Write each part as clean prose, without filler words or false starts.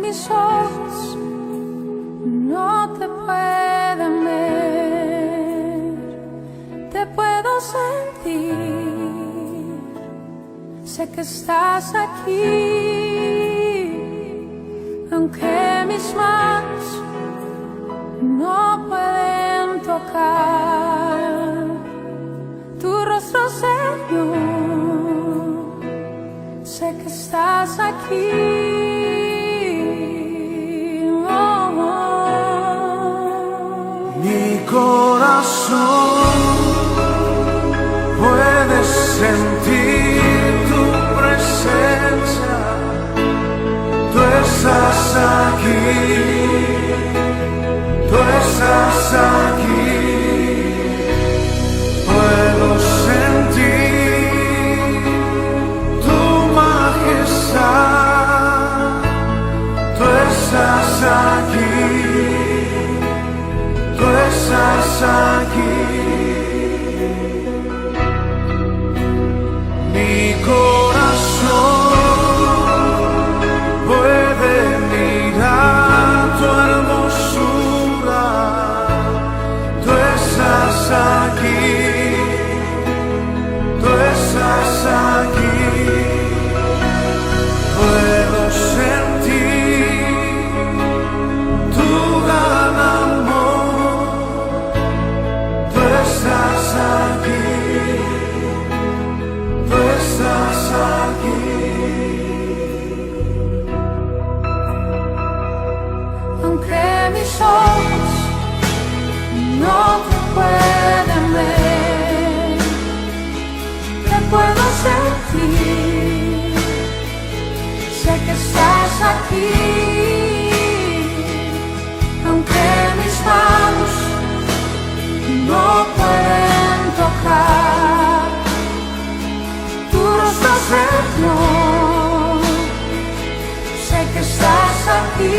mis ojos no te pueden ver, te puedo sentir, sé que estás aquí, aunque mis manos no pueden tocar tu rostro, Señor, sé que estás aquí. Mi corazón puede sentir tu presencia, tú estás aquí, tú estás aquí. Puedo sentir tu majestad, tú estás aquí, tú estás aquí. Mi corazón puede mirar tu hermosura, tú estás aquí, tú estás aquí. Puedo sentir tu gran amor, tú estás aquí, tú estás aquí. Aunque mis ojos no te pueden ver, te puedo sentir, sé que estás aquí, aunque mis manos no pueden tocar tu rostro, Señor, sé que estás aquí.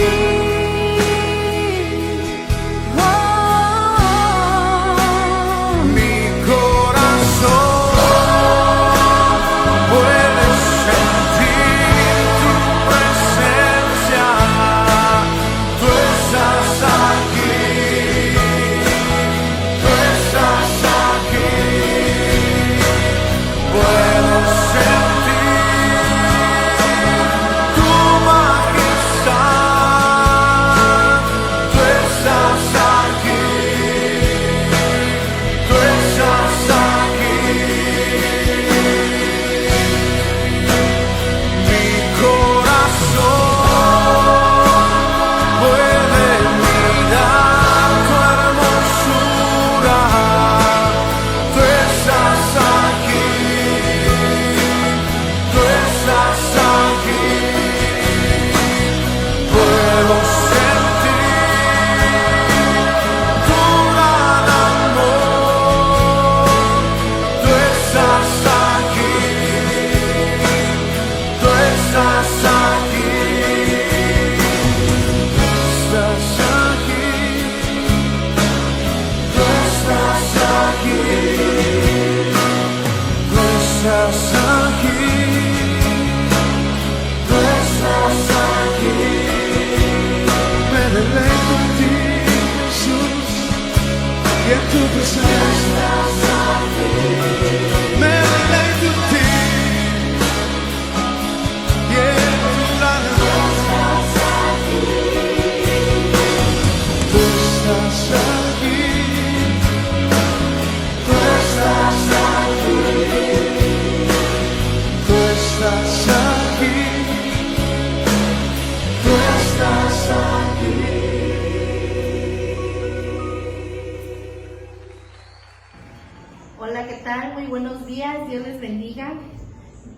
Hola, ¿qué tal? Muy buenos días, Dios les bendiga.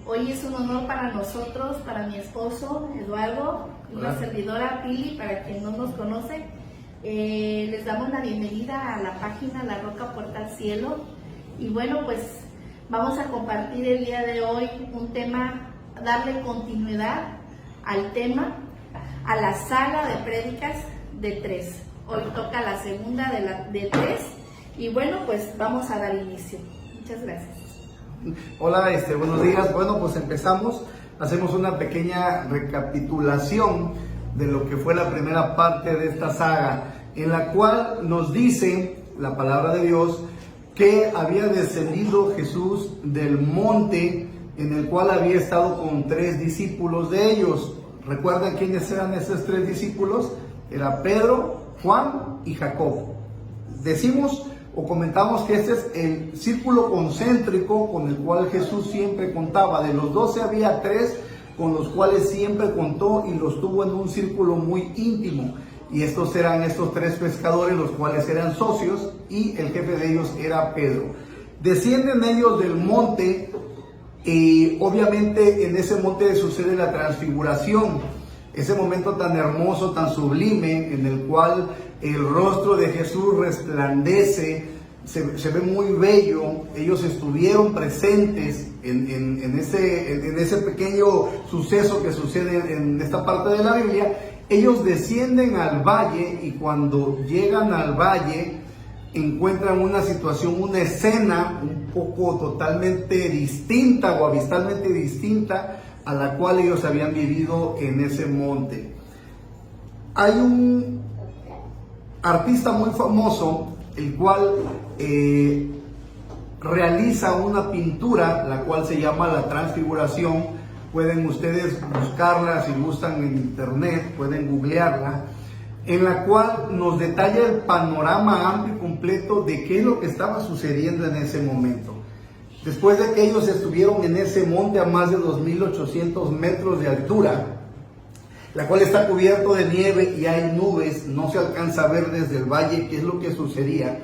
Hoy es un honor para nosotros, para mi esposo Eduardo y la servidora Pili, para quien no nos conoce. Les damos la bienvenida a la página La Roca Puerta al Cielo. Y bueno, pues vamos a compartir el día de hoy un tema, darle continuidad al tema, a la sala de prédicas de 3. Hoy toca la segunda de 3. Y bueno, pues vamos a dar inicio. Muchas gracias. Hola, buenos días. Bueno, pues empezamos. Hacemos una pequeña recapitulación de lo que fue la primera parte de esta saga, en la cual nos dice la palabra de Dios que había descendido Jesús del monte en el cual había estado con 3 discípulos de ellos. ¿Recuerdan quiénes eran esos 3 discípulos? Era Pedro, Juan y Jacobo. Decimos o comentamos que este es el círculo concéntrico con el cual Jesús siempre contaba. De los 12 había 3 con los cuales siempre contó y los tuvo en un círculo muy íntimo. Y estos eran estos 3 pescadores, los cuales eran socios, y el jefe de ellos era Pedro. Descienden ellos del monte, y obviamente en ese monte sucede la transfiguración, ese momento tan hermoso, tan sublime, en el cual el rostro de Jesús resplandece, se ve muy bello. Ellos estuvieron presentes en ese pequeño suceso que sucede en esta parte de la Biblia. Ellos descienden al valle, y cuando llegan al valle encuentran una situación, una escena un poco totalmente distinta o abismalmente distinta a la cual ellos habían vivido en ese monte. Hay un artista muy famoso, el cual realiza una pintura, la cual se llama La Transfiguración. Pueden ustedes buscarla si gustan en internet, pueden googlearla, en la cual nos detalla el panorama amplio y completo de qué es lo que estaba sucediendo en ese momento. Después de que ellos estuvieron en ese monte a más de 2.800 metros de altura, la cual está cubierto de nieve y hay nubes, no se alcanza a ver desde el valle qué es lo que sucedía.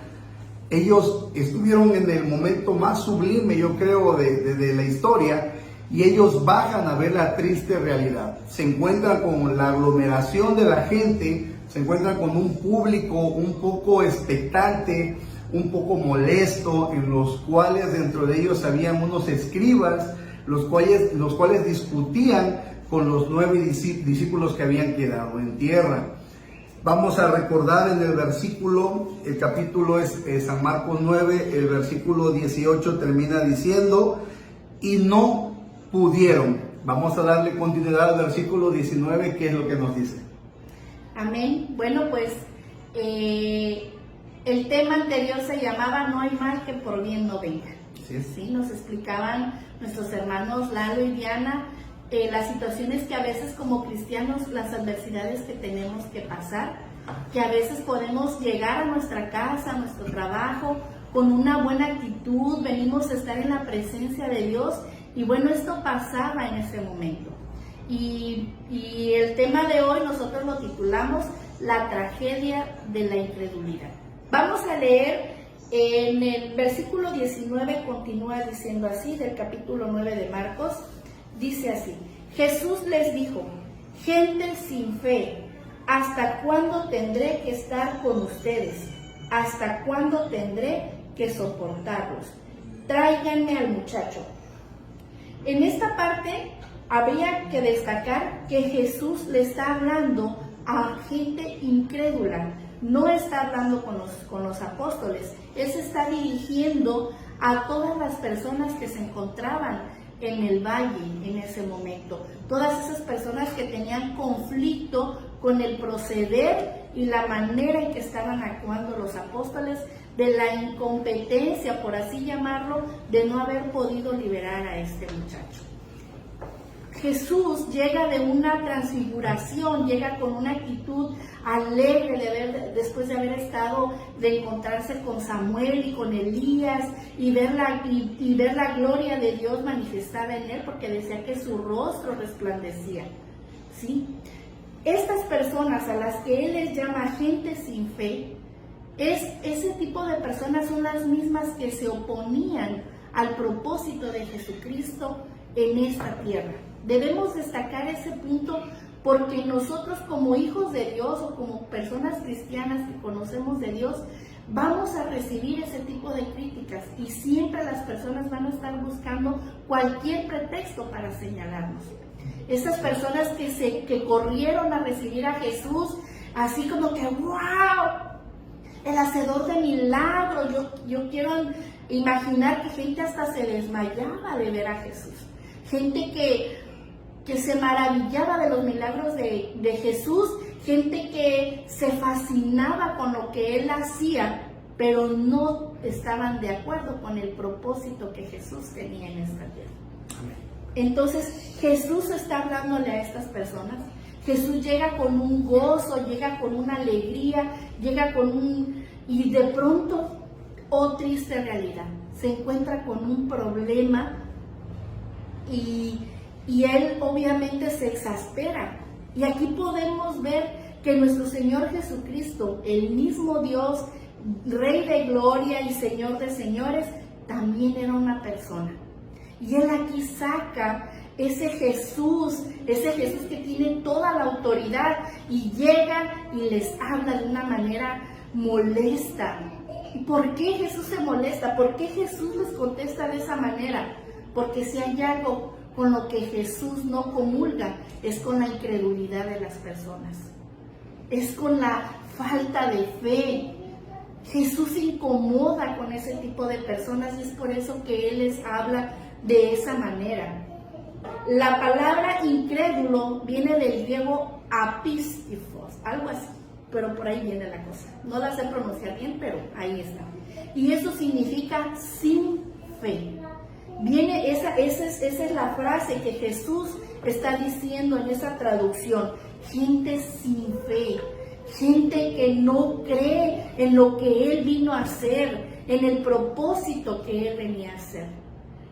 Ellos estuvieron en el momento más sublime, yo creo, de la historia, y ellos bajan a ver la triste realidad. Se encuentran con la aglomeración de la gente, se encuentran con un público un poco expectante, un poco molesto, en los cuales dentro de ellos habían unos escribas, los cuales discutían con los 9 discípulos que habían quedado en tierra. Vamos a recordar en el versículo, el capítulo es San Marcos 9, el versículo 18 termina diciendo: y no pudieron. Vamos a darle continuidad al versículo 19, ¿qué es lo que nos dice? Amén. Bueno, pues el tema anterior se llamaba No hay mal que por bien no venga. Sí, nos explicaban nuestros hermanos Lalo y Diana las situaciones que a veces como cristianos, las adversidades que tenemos que pasar, que a veces podemos llegar a nuestra casa, a nuestro trabajo, con una buena actitud, venimos a estar en la presencia de Dios, y bueno, esto pasaba en ese momento. Y el tema de hoy nosotros lo titulamos La tragedia de la incredulidad. Vamos a leer en el versículo 19, continúa diciendo así, del capítulo 9 de Marcos, dice así: Jesús les dijo: gente sin fe, ¿hasta cuándo tendré que estar con ustedes? ¿Hasta cuándo tendré que soportarlos? Tráiganme al muchacho. En esta parte habría que destacar que Jesús le está hablando a gente incrédula, no está hablando con los apóstoles. Él se está dirigiendo a todas las personas que se encontraban en el valle en ese momento, todas esas personas que tenían conflicto con el proceder y la manera en que estaban actuando los apóstoles, de la incompetencia, por así llamarlo, de no haber podido liberar a este muchacho. Jesús llega de una transfiguración, llega con una actitud alegre después de haber de encontrarse con Samuel y con Elías y ver la gloria de Dios manifestada en él, porque decía que su rostro resplandecía. ¿Sí? Estas personas a las que él les llama gente sin fe, ese tipo de personas son las mismas que se oponían al propósito de Jesucristo en esta tierra. Debemos destacar ese punto, porque nosotros como hijos de Dios o como personas cristianas que conocemos de Dios, vamos a recibir ese tipo de críticas, y siempre las personas van a estar buscando cualquier pretexto para señalarnos. Esas personas que corrieron a recibir a Jesús, así como que ¡wow! El hacedor de milagros. Yo quiero imaginar que gente hasta se desmayaba de ver a Jesús. Gente que que se maravillaba de los milagros de Jesús, gente que se fascinaba con lo que él hacía, pero no estaban de acuerdo con el propósito que Jesús tenía en esta tierra. Entonces Jesús está hablándole a estas personas. Jesús llega con un gozo, llega con una alegría, llega con y de pronto, oh triste realidad, se encuentra con un problema y él obviamente se exaspera. Y aquí podemos ver que nuestro Señor Jesucristo, el mismo Dios, Rey de gloria y Señor de señores, también era una persona. Y él aquí saca ese Jesús que tiene toda la autoridad, y llega y les habla de una manera molesta. ¿Y por qué Jesús se molesta? ¿Por qué Jesús les contesta de esa manera? Porque si hay algo con lo que Jesús no comulga, es con la incredulidad de las personas, es con la falta de fe. Jesús se incomoda con ese tipo de personas, y es por eso que Él les habla de esa manera. La palabra incrédulo viene del griego apistifos, algo así, pero por ahí viene la cosa. No la sé pronunciar bien, pero ahí está. Y eso significa sin fe. Viene esa es la frase que Jesús está diciendo en esa traducción. Gente sin fe, gente que no cree en lo que Él vino a hacer, en el propósito que Él venía a hacer.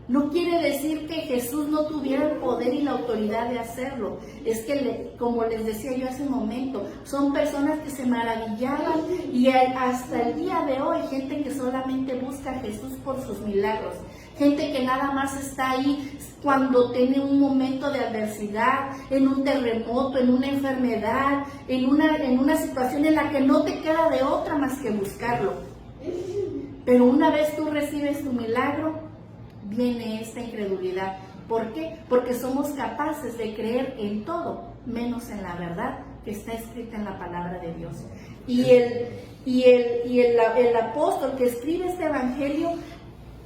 No quiere decir que Jesús no tuviera el poder y la autoridad de hacerlo. Es que, como les decía yo hace un momento, son personas que se maravillaban, y hasta el día de hoy, gente que solamente busca a Jesús por sus milagros. Gente que nada más está ahí cuando tiene un momento de adversidad, en un terremoto, en una enfermedad, en una situación en la que no te queda de otra más que buscarlo. Pero una vez tú recibes tu milagro, viene esta incredulidad. ¿Por qué? Porque somos capaces de creer en todo, menos en la verdad que está escrita en la palabra de Dios. Y el apóstol que escribe este evangelio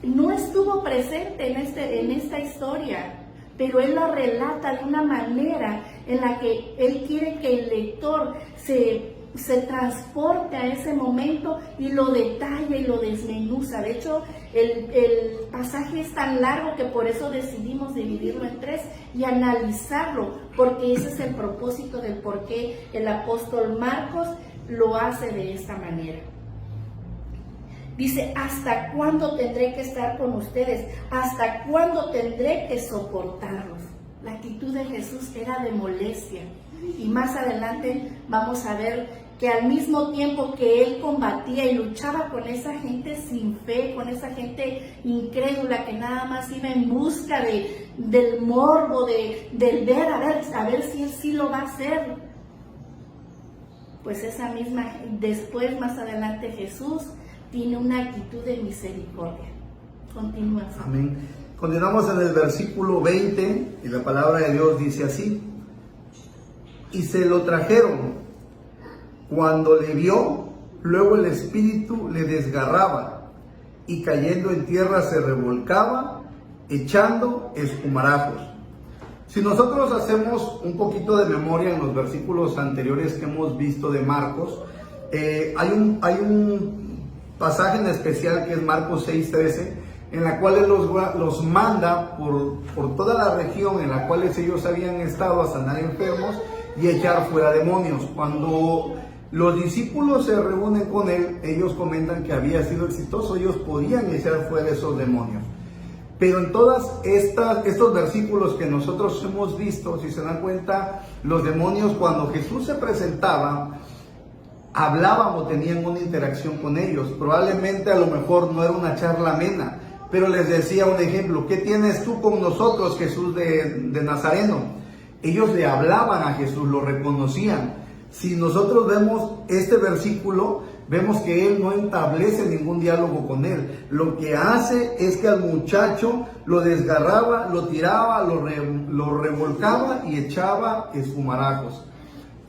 no estuvo presente en esta historia, pero él la relata de una manera en la que él quiere que el lector se transporte a ese momento y lo detalla y lo desmenuza. De hecho, el pasaje es tan largo que por eso decidimos dividirlo en 3 y analizarlo, porque ese es el propósito del por qué el apóstol Marcos lo hace de esta manera. Dice: ¿hasta cuándo tendré que estar con ustedes? ¿Hasta cuándo tendré que soportarlos? La actitud de Jesús era de molestia. Y más adelante vamos a ver que al mismo tiempo que Él combatía y luchaba con esa gente sin fe, con esa gente incrédula que nada más iba en busca del morbo, del ver, a ver si Él sí lo va a hacer. Pues esa misma, después más adelante Jesús tiene una actitud de misericordia. Continúa. Amén. Continuamos en el versículo 20 y la palabra de Dios dice así: y se lo trajeron. Cuando le vio, luego el espíritu le desgarraba, y cayendo en tierra se revolcaba, echando espumarajos. Si nosotros hacemos un poquito de memoria en los versículos anteriores que hemos visto de Marcos, hay un pasaje en especial que es Marcos 6:13, en la cual Él los manda por toda la región en la cual ellos habían estado a sanar enfermos y echar fuera demonios. Cuando los discípulos se reúnen con Él, ellos comentan que había sido exitoso, ellos podían echar fuera esos demonios. Pero en todos estos versículos que nosotros hemos visto, si se dan cuenta, los demonios, cuando Jesús se presentaba, hablaban o tenían una interacción con ellos. Probablemente a lo mejor no era una charla amena, pero les decía un ejemplo: ¿qué tienes tú con nosotros, Jesús de Nazareno? Ellos le hablaban a Jesús, lo reconocían. Si nosotros vemos este versículo, vemos que Él no establece ningún diálogo con él. Lo que hace es que al muchacho lo desgarraba, lo tiraba, lo revolcaba y echaba espumarajos.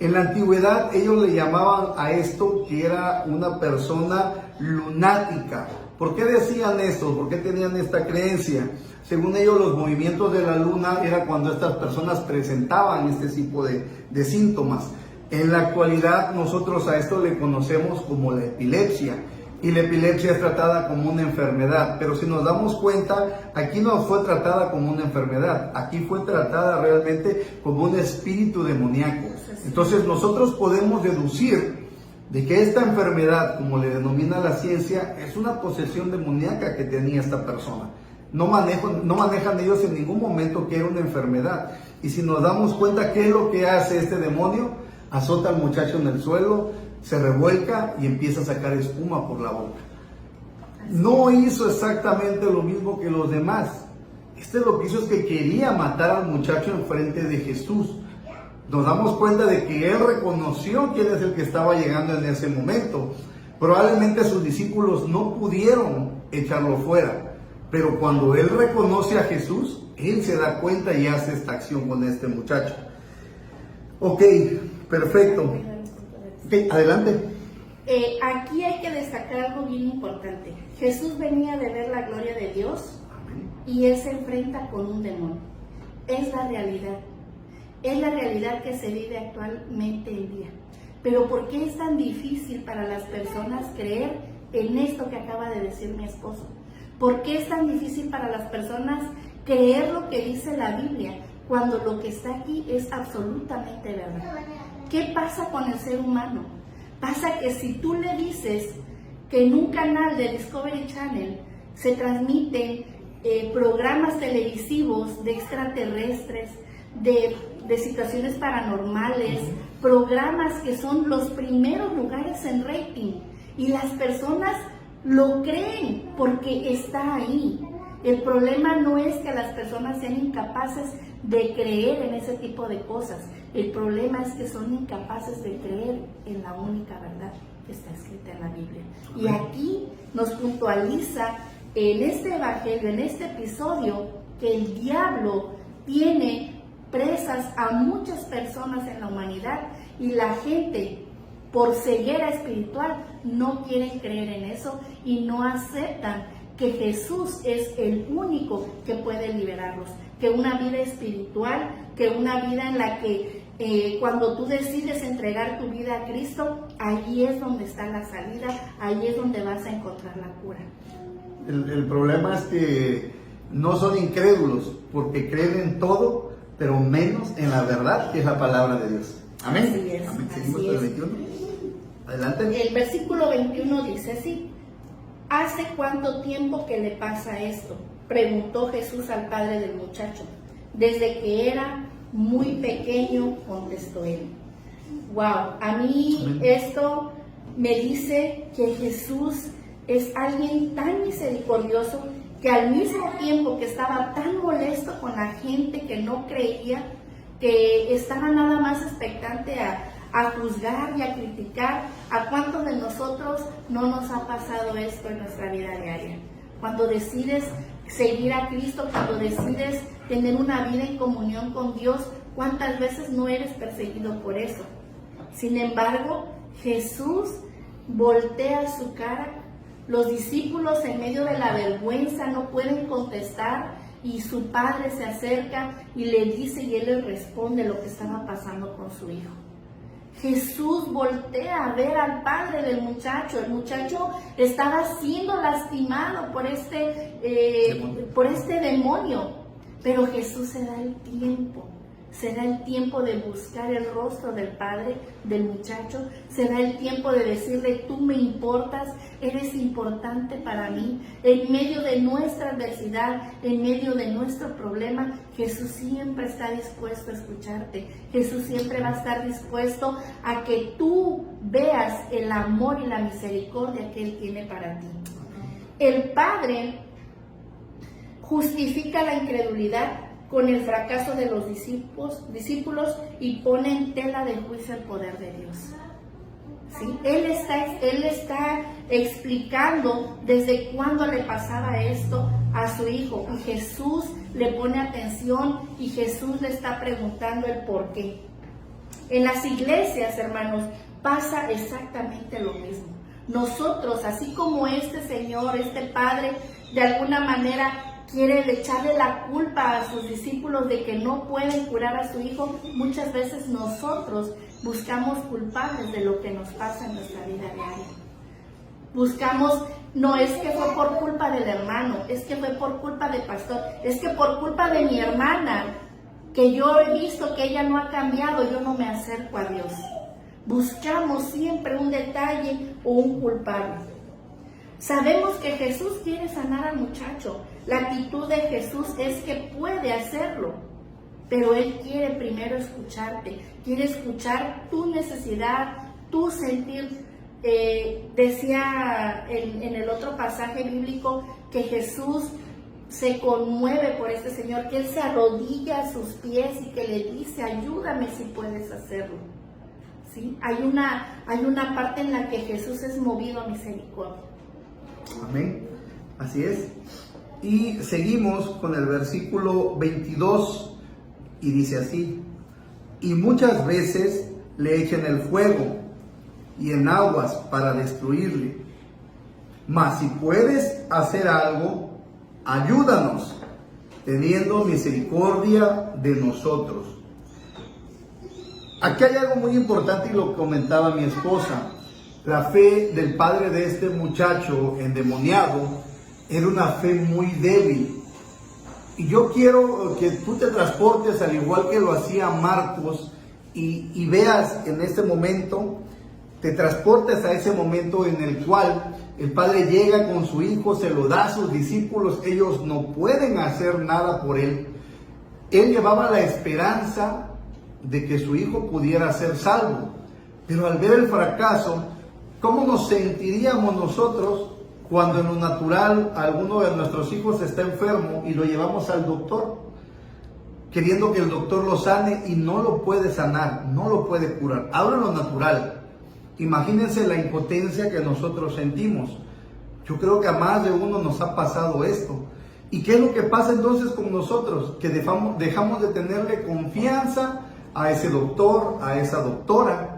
En la antigüedad ellos le llamaban a esto que era una persona lunática. ¿Por qué decían esto? ¿Por qué tenían esta creencia? Según ellos, los movimientos de la luna era cuando estas personas presentaban este tipo de síntomas. En la actualidad nosotros a esto le conocemos como la epilepsia. Y la epilepsia es tratada como una enfermedad, pero si nos damos cuenta, aquí no fue tratada como una enfermedad, aquí fue tratada realmente como un espíritu demoníaco. Entonces nosotros podemos deducir de que esta enfermedad, como le denomina la ciencia, es una posesión demoníaca que tenía esta persona. No manejan ellos en ningún momento que era una enfermedad. Y si nos damos cuenta, ¿qué es lo que hace este demonio? Azota al muchacho en el suelo, se revuelca y empieza a sacar espuma por la boca. No hizo exactamente lo mismo que los demás. Lo que hizo es que quería matar al muchacho enfrente de Jesús. Nos damos cuenta de que él reconoció quién es el que estaba llegando en ese momento. Probablemente sus discípulos no pudieron echarlo fuera, pero cuando él reconoce a Jesús, él se da cuenta y hace esta acción con este muchacho. Ok, perfecto. Okay, adelante. Aquí hay que destacar algo bien importante. Jesús venía de ver la gloria de Dios y él se enfrenta con un demonio. Es la realidad. Es la realidad que se vive actualmente en día. Pero ¿por qué es tan difícil para las personas creer en esto que acaba de decir mi esposo? ¿Por qué es tan difícil para las personas creer lo que dice la Biblia cuando lo que está aquí es absolutamente verdad? ¿Qué pasa con el ser humano? Pasa que si tú le dices que en un canal de Discovery Channel se transmiten programas televisivos de extraterrestres, de situaciones paranormales, programas que son los primeros lugares en rating, y las personas lo creen porque está ahí. El problema no es que las personas sean incapaces de creer en ese tipo de cosas. El problema es que son incapaces de creer en la única verdad que está escrita en la Biblia. Y aquí nos puntualiza en este evangelio, en este episodio, que el diablo tiene presas a muchas personas en la humanidad, y la gente, por ceguera espiritual, no quieren creer en eso y no aceptan que Jesús es el único que puede liberarlos, que una vida espiritual, que una vida en la que cuando tú decides entregar tu vida a Cristo, ahí es donde está la salida, ahí es donde vas a encontrar la cura. El problema es que no son incrédulos, porque creen en todo, pero menos en la verdad, que es la palabra de Dios. Amén. Así es. Amén. Seguimos con el 21. Adelante. El versículo 21 dice así: ¿hace cuánto tiempo que le pasa esto?, preguntó Jesús al padre del muchacho. Desde que era muy pequeño, contestó él. Wow, a mí esto me dice que Jesús es alguien tan misericordioso, que al mismo tiempo que estaba tan molesto con la gente que no creía, que estaba nada más expectante a juzgar y a criticar. ¿A cuántos de nosotros no nos ha pasado esto en nuestra vida diaria? Cuando decides seguir a Cristo, cuando decides tener una vida en comunión con Dios, ¿cuántas veces no eres perseguido por eso? Sin embargo, Jesús voltea su cara. Los discípulos, en medio de la vergüenza, no pueden contestar, y su padre se acerca y le dice, y él le responde lo que estaba pasando con su hijo. Jesús voltea a ver al padre del muchacho. El muchacho estaba siendo lastimado por este demonio, pero Jesús se da el tiempo de buscar el rostro del padre del muchacho, se da el tiempo de decirle: tú me importas, eres importante para mí. En medio de nuestra adversidad, en medio de nuestro problema, Jesús siempre está dispuesto a escucharte. Jesús siempre va a estar dispuesto a que tú veas el amor y la misericordia que Él tiene para ti. El Padre justifica la incredulidad con el fracaso de los discípulos y pone en tela de juicio el poder de Dios. ¿Sí? Él está explicando desde cuándo le pasaba esto a su hijo, y Jesús le pone atención y Jesús le está preguntando el por qué. En las iglesias, hermanos, pasa exactamente lo mismo. Nosotros, así como este Señor, este Padre, de alguna manera quiere echarle la culpa a sus discípulos de que no pueden curar a su hijo, muchas veces nosotros buscamos culpables de lo que nos pasa en nuestra vida diaria. Buscamos, no es que fue por culpa del hermano, es que fue por culpa del pastor, es que por culpa de mi hermana, que yo he visto que ella no ha cambiado, yo no me acerco a Dios. Buscamos siempre un detalle o un culpable. Sabemos que Jesús quiere sanar al muchacho. La actitud de Jesús es que puede hacerlo, pero Él quiere primero escucharte, quiere escuchar tu necesidad, tu sentir. Decía en el otro pasaje bíblico que Jesús se conmueve por este Señor, que Él se arrodilla a sus pies y que le dice, ayúdame si puedes hacerlo. ¿Sí? Hay una parte en la que Jesús es movido a misericordia. Amén, así es. Y seguimos con el versículo 22 y dice así: y muchas veces le echan el fuego y en aguas para destruirle. Mas si puedes hacer algo, ayúdanos, teniendo misericordia de nosotros. Aquí hay algo muy importante y lo comentaba mi esposa. La fe del padre de este muchacho endemoniado era una fe muy débil. Y yo quiero que tú te transportes al igual que lo hacía Marcos y veas en este momento, te transportes a ese momento en el cual el padre llega con su hijo, se lo da a sus discípulos, ellos no pueden hacer nada por él. Él llevaba la esperanza de que su hijo pudiera ser salvo, pero al ver el fracaso, ¿cómo nos sentiríamos nosotros cuando en lo natural alguno de nuestros hijos está enfermo y lo llevamos al doctor, queriendo que el doctor lo sane y no lo puede sanar, no lo puede curar? Ahora en lo natural, imagínense la impotencia que nosotros sentimos. Yo creo que a más de uno nos ha pasado esto. ¿Y qué es lo que pasa entonces con nosotros? Que dejamos de tenerle confianza a ese doctor, a esa doctora,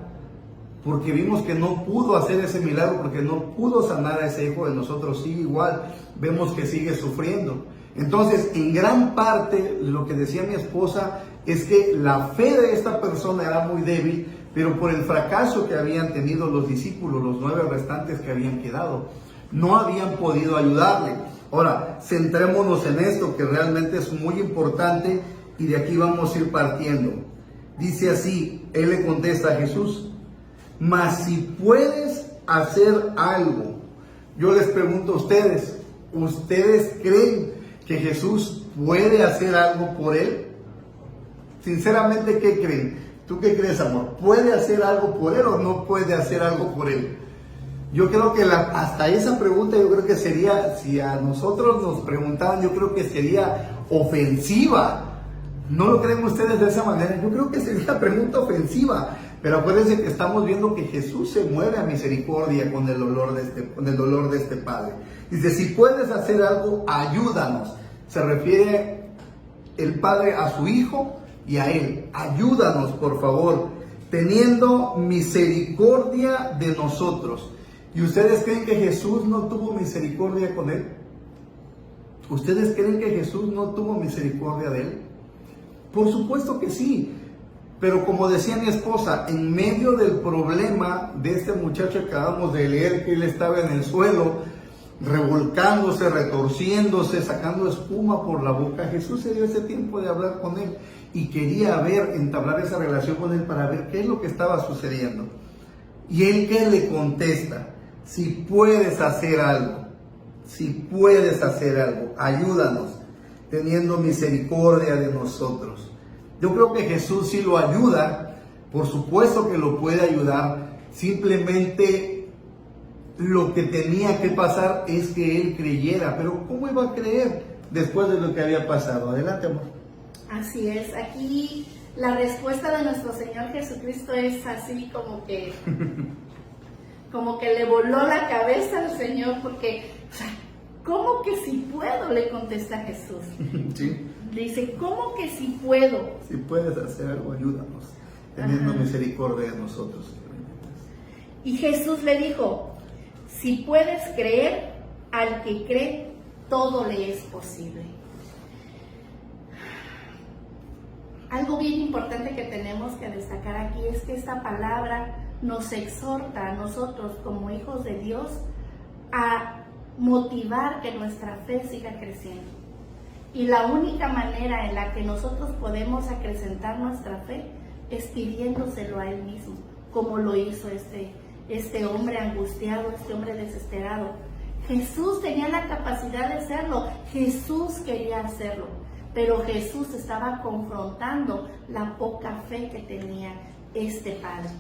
porque vimos que no pudo hacer ese milagro, porque no pudo sanar a ese hijo de nosotros. Sí, igual vemos que sigue sufriendo. Entonces, en gran parte, lo que decía mi esposa es que la fe de esta persona era muy débil, pero por el fracaso que habían tenido los discípulos, los 9 restantes que habían quedado, no habían podido ayudarle. Ahora, centrémonos en esto, que realmente es muy importante, y de aquí vamos a ir partiendo. Dice así, él le contesta a Jesús: mas si puedes hacer algo. Yo les pregunto a ustedes, ¿ustedes creen que Jesús puede hacer algo por él? Sinceramente, ¿qué creen? ¿Tú qué crees, amor? ¿Puede hacer algo por él o no puede hacer algo por él? Yo creo que hasta esa pregunta, yo creo que sería, si a nosotros nos preguntaban, yo creo que sería ofensiva. ¿No lo creen ustedes de esa manera? Yo creo que sería una pregunta ofensiva. Pero acuérdense que estamos viendo que Jesús se mueve a misericordia con el dolor de este padre. Dice, si puedes hacer algo, ayúdanos. Se refiere el padre a su hijo y a él. Ayúdanos, por favor, teniendo misericordia de nosotros. ¿Y ustedes creen que Jesús no tuvo misericordia con él? ¿Ustedes creen que Jesús no tuvo misericordia de él? Por supuesto que sí. Pero como decía mi esposa, en medio del problema de este muchacho que acabamos de leer, que él estaba en el suelo, revolcándose, retorciéndose, sacando espuma por la boca, Jesús se dio ese tiempo de hablar con él y quería entablar esa relación con él para ver qué es lo que estaba sucediendo. Y él, ¿qué le contesta? Si puedes hacer algo, ayúdanos, teniendo misericordia de nosotros. Yo creo que Jesús sí lo ayuda, por supuesto que lo puede ayudar, simplemente lo que tenía que pasar es que él creyera. Pero ¿cómo iba a creer después de lo que había pasado? Adelante, amor. Así es, aquí la respuesta de nuestro Señor Jesucristo es así como que le voló la cabeza al Señor, porque, o sea, ¿cómo que si puedo? Le contesta Jesús. Sí. Dice, ¿cómo que si puedo? Si puedes hacer algo, ayúdanos, teniendo misericordia de nosotros. Y Jesús le dijo, si puedes creer, al que cree, todo le es posible. Algo bien importante que tenemos que destacar aquí es que esta palabra nos exhorta a nosotros como hijos de Dios a motivar que nuestra fe siga creciendo. Y la única manera en la que nosotros podemos acrecentar nuestra fe es pidiéndoselo a Él mismo, como lo hizo este hombre angustiado, este hombre desesperado. Jesús tenía la capacidad de hacerlo, Jesús quería hacerlo, pero Jesús estaba confrontando la poca fe que tenía este padre.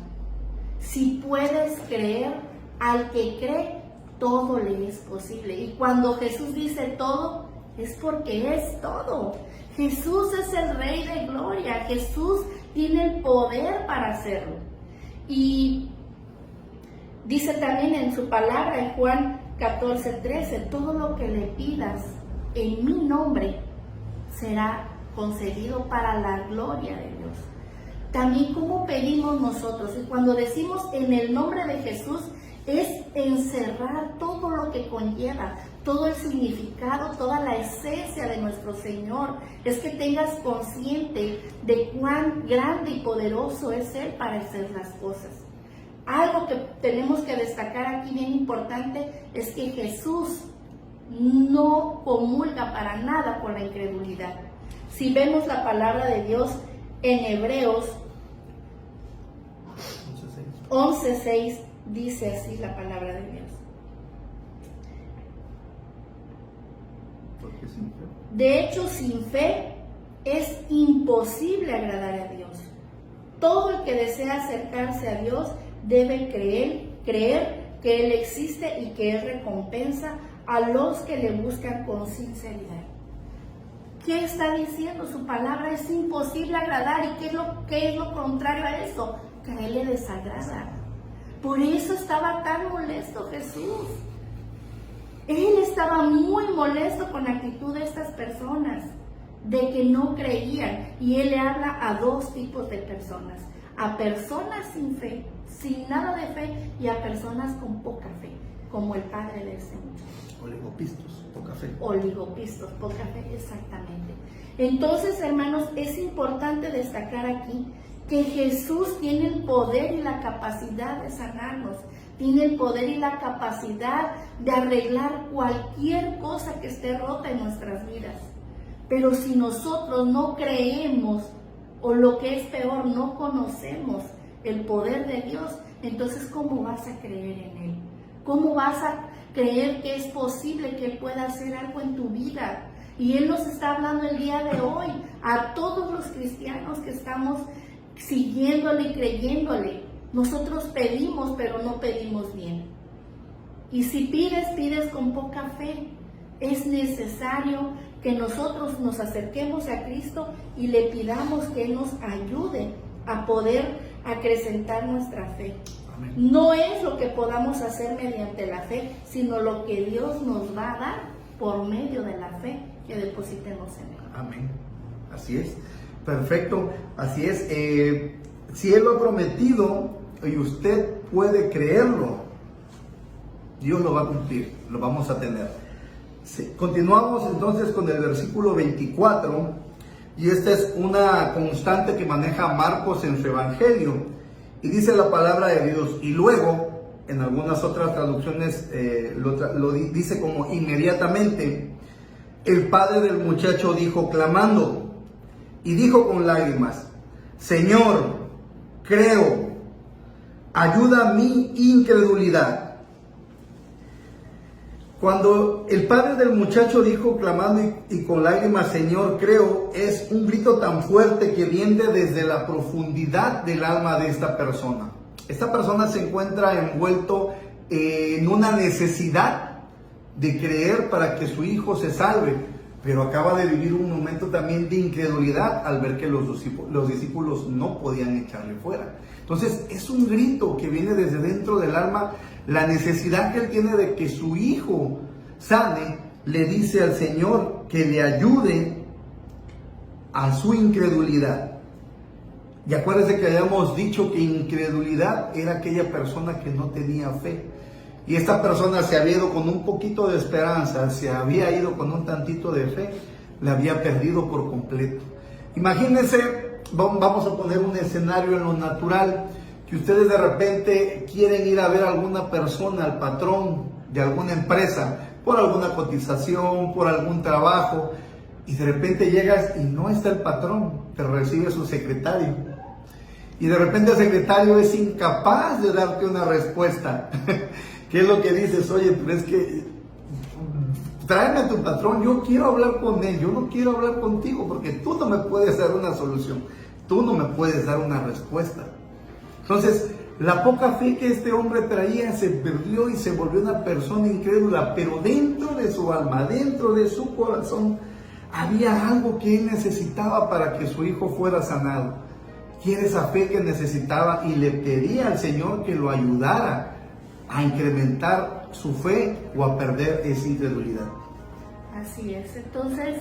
Si puedes creer, al que cree, todo le es posible. Y cuando Jesús dice todo, es porque es todo. Jesús es el Rey de Gloria, Jesús tiene el poder para hacerlo. Y dice también en su palabra, en Juan 14:13, todo lo que le pidas en mi nombre será concedido para la gloria de Dios. También cómo pedimos nosotros, y cuando decimos en el nombre de Jesús, es encerrar todo lo que conlleva, todo el significado, toda la esencia de nuestro Señor. Es que tengas consciente de cuán grande y poderoso es Él para hacer las cosas. Algo que tenemos que destacar aquí bien importante es que Jesús no comulga para nada con la incredulidad. Si vemos la palabra de Dios en Hebreos 11:6, dice así la palabra de Dios. De hecho, sin fe es imposible agradar a Dios. Todo el que desea acercarse a Dios debe creer que Él existe y que Él recompensa a los que le buscan con sinceridad. ¿Qué está diciendo? Su palabra es imposible agradar. ¿Y qué es lo contrario a eso? Que a Él le desagrada. Por eso estaba tan molesto Jesús. Él estaba muy molesto con la actitud de estas personas, de que no creían. Y Él le habla a dos tipos de personas: a personas sin fe, sin nada de fe, y a personas con poca fe, como el padre de este muchacho. Oligopistos, poca fe. Oligopistos, poca fe, exactamente. Entonces, hermanos, es importante destacar aquí que Jesús tiene el poder y la capacidad de sanarnos, tiene el poder y la capacidad de arreglar cualquier cosa que esté rota en nuestras vidas. Pero si nosotros no creemos, o lo que es peor, no conocemos el poder de Dios, entonces ¿cómo vas a creer en Él? ¿Cómo vas a creer que es posible que Él pueda hacer algo en tu vida? Y Él nos está hablando el día de hoy a todos los cristianos que estamos siguiéndole y creyéndole. Nosotros pedimos, pero no pedimos bien. Y si pides con poca fe. Es necesario que nosotros nos acerquemos a Cristo y le pidamos que Él nos ayude a poder acrecentar nuestra fe. Amén. No es lo que podamos hacer mediante la fe, sino lo que Dios nos va a dar por medio de la fe que depositemos en Él. Amén. Así es. Perfecto. Así es. Si Él lo ha prometido y usted puede creerlo, Dios lo va a cumplir, lo vamos a tener. Sí. Continuamos entonces con el versículo 24, y esta es una constante que maneja Marcos en su evangelio, y dice la palabra de Dios, y luego en algunas otras traducciones lo dice como inmediatamente. El padre del muchacho dijo clamando, y dijo con lágrimas: Señor, creo, ayuda mi incredulidad. Cuando el padre del muchacho dijo clamando y con lágrimas, Señor, creo, es un grito tan fuerte que viene desde la profundidad del alma de esta persona. Esta persona se encuentra envuelto en una necesidad de creer para que su hijo se salve, pero acaba de vivir un momento también de incredulidad al ver que los discípulos no podían echarle fuera. Entonces es un grito que viene desde dentro del alma, la necesidad que él tiene de que su hijo sane. Le dice al Señor que le ayude a su incredulidad. Y acuérdense que habíamos dicho que incredulidad era aquella persona que no tenía fe. Y esta persona se había ido con un poquito de esperanza, se había ido con un tantito de fe, la había perdido por completo. Imagínense, vamos a poner un escenario en lo natural, que ustedes de repente quieren ir a ver a alguna persona, al patrón de alguna empresa, por alguna cotización, por algún trabajo, y de repente llegas y no está el patrón, te recibe su secretario. Y de repente el secretario es incapaz de darte una respuesta. ¿Qué es lo que dices? Oye, pero es que tráeme a tu patrón, yo quiero hablar con él, yo no quiero hablar contigo porque tú no me puedes dar una solución, tú no me puedes dar una respuesta. Entonces, la poca fe que este hombre traía se perdió y se volvió una persona incrédula, pero dentro de su alma, dentro de su corazón, había algo que él necesitaba para que su hijo fuera sanado. Y era esa fe que necesitaba y le pedía al Señor que lo ayudara a incrementar su fe o a perder esa incredulidad. Así es. Entonces,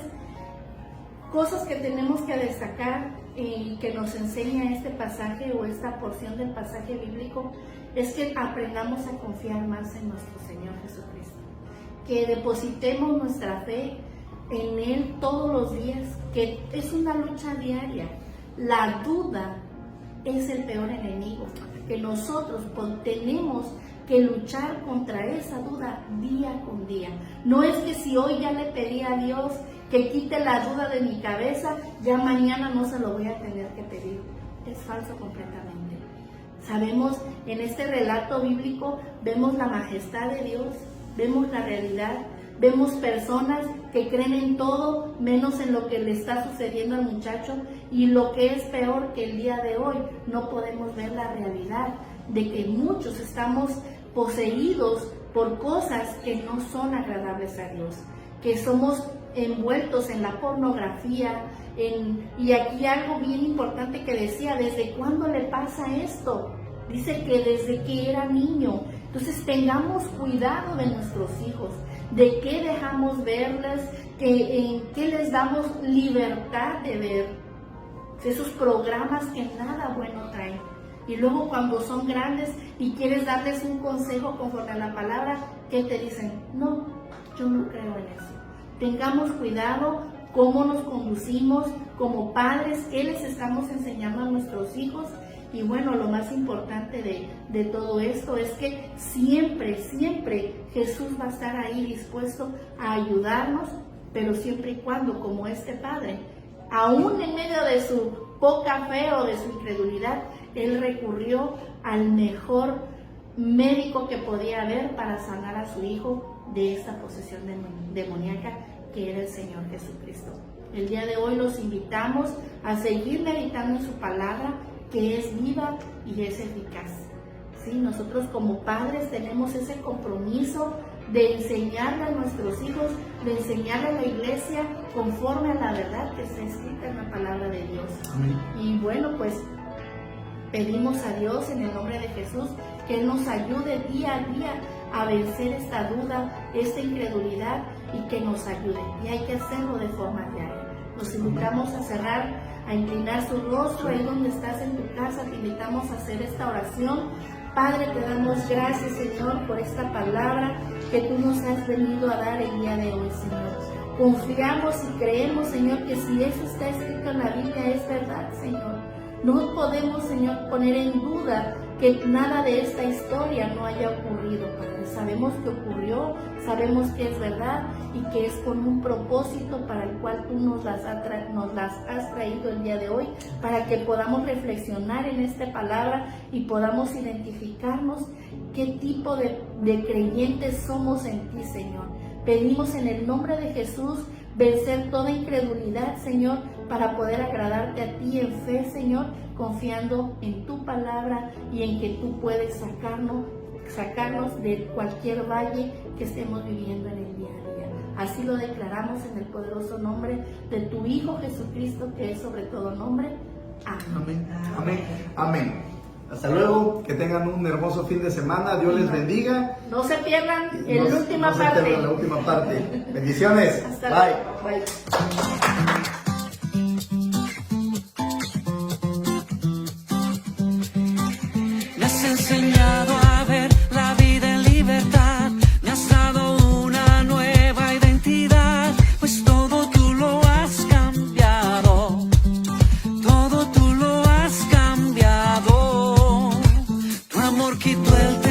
cosas que tenemos que destacar y que nos enseña este pasaje o esta porción del pasaje bíblico es que aprendamos a confiar más en nuestro Señor Jesucristo, que depositemos nuestra fe en Él todos los días, que es una lucha diaria. La duda es el peor enemigo, que nosotros tenemos que luchar contra esa duda día con día. No es que si hoy ya le pedí a Dios que quite la duda de mi cabeza, ya mañana no se lo voy a tener que pedir. Es falso completamente. Sabemos, en este relato bíblico, vemos la majestad de Dios, vemos la realidad, vemos personas que creen en todo, menos en lo que le está sucediendo al muchacho, y lo que es peor, que el día de hoy no podemos ver la realidad de que muchos estamos poseídos por cosas que no son agradables a Dios, que somos envueltos en la pornografía, y aquí algo bien importante que decía, ¿desde cuándo le pasa esto? Dice que desde que era niño. Entonces tengamos cuidado de nuestros hijos, de qué dejamos verles, en qué les damos libertad de ver, esos programas que nada bueno traen. Y luego cuando son grandes y quieres darles un consejo conforme a la palabra, ¿qué te dicen? No, yo no creo en eso. Tengamos cuidado cómo nos conducimos como padres, qué les estamos enseñando a nuestros hijos. Y bueno, lo más importante de todo esto es que siempre, siempre Jesús va a estar ahí dispuesto a ayudarnos, pero siempre y cuando, como este padre, aún en medio de su poca fe o de su incredulidad, él recurrió al mejor médico que podía haber para sanar a su hijo de esta posesión demoníaca, que era el Señor Jesucristo. El día de hoy los invitamos a seguir meditando en su palabra, que es viva y es eficaz. ¿Sí? Nosotros como padres tenemos ese compromiso de enseñarle a nuestros hijos, de enseñarle a la iglesia conforme a la verdad que está escrita en la palabra de Dios. Amén. Y bueno, pues pedimos a Dios en el nombre de Jesús que Él nos ayude día a día a vencer esta duda, esta incredulidad, y que nos ayude. Y hay que hacerlo de forma diaria. Los invitamos a cerrar, a inclinar su rostro ahí donde estás en tu casa. Te invitamos a hacer esta oración. Padre, te damos gracias, Señor, por esta palabra que tú nos has venido a dar el día de hoy, Señor. Confiamos y creemos, Señor, que si eso está escrito en la Biblia es verdad, Señor. No podemos, Señor, poner en duda que nada de esta historia no haya ocurrido, Padre. Sabemos que ocurrió, sabemos que es verdad y que es con un propósito para el cual tú nos las has traído el día de hoy, para que podamos reflexionar en esta palabra y podamos identificarnos qué tipo de creyentes somos en ti, Señor. Pedimos en el nombre de Jesús vencer toda incredulidad, Señor, para poder agradarte a ti en fe, Señor, confiando en tu palabra y en que tú puedes sacarnos de cualquier valle que estemos viviendo en el día a día. Así lo declaramos en el poderoso nombre de tu Hijo Jesucristo, que es sobre todo nombre. Amén. Amén. Amén. Amén. Hasta luego, que tengan un hermoso fin de semana. Dios les bendiga. No se pierdan la última no se parte. pierdan la última parte. Bendiciones. Hasta Bye. luego. Bye. amor quitó el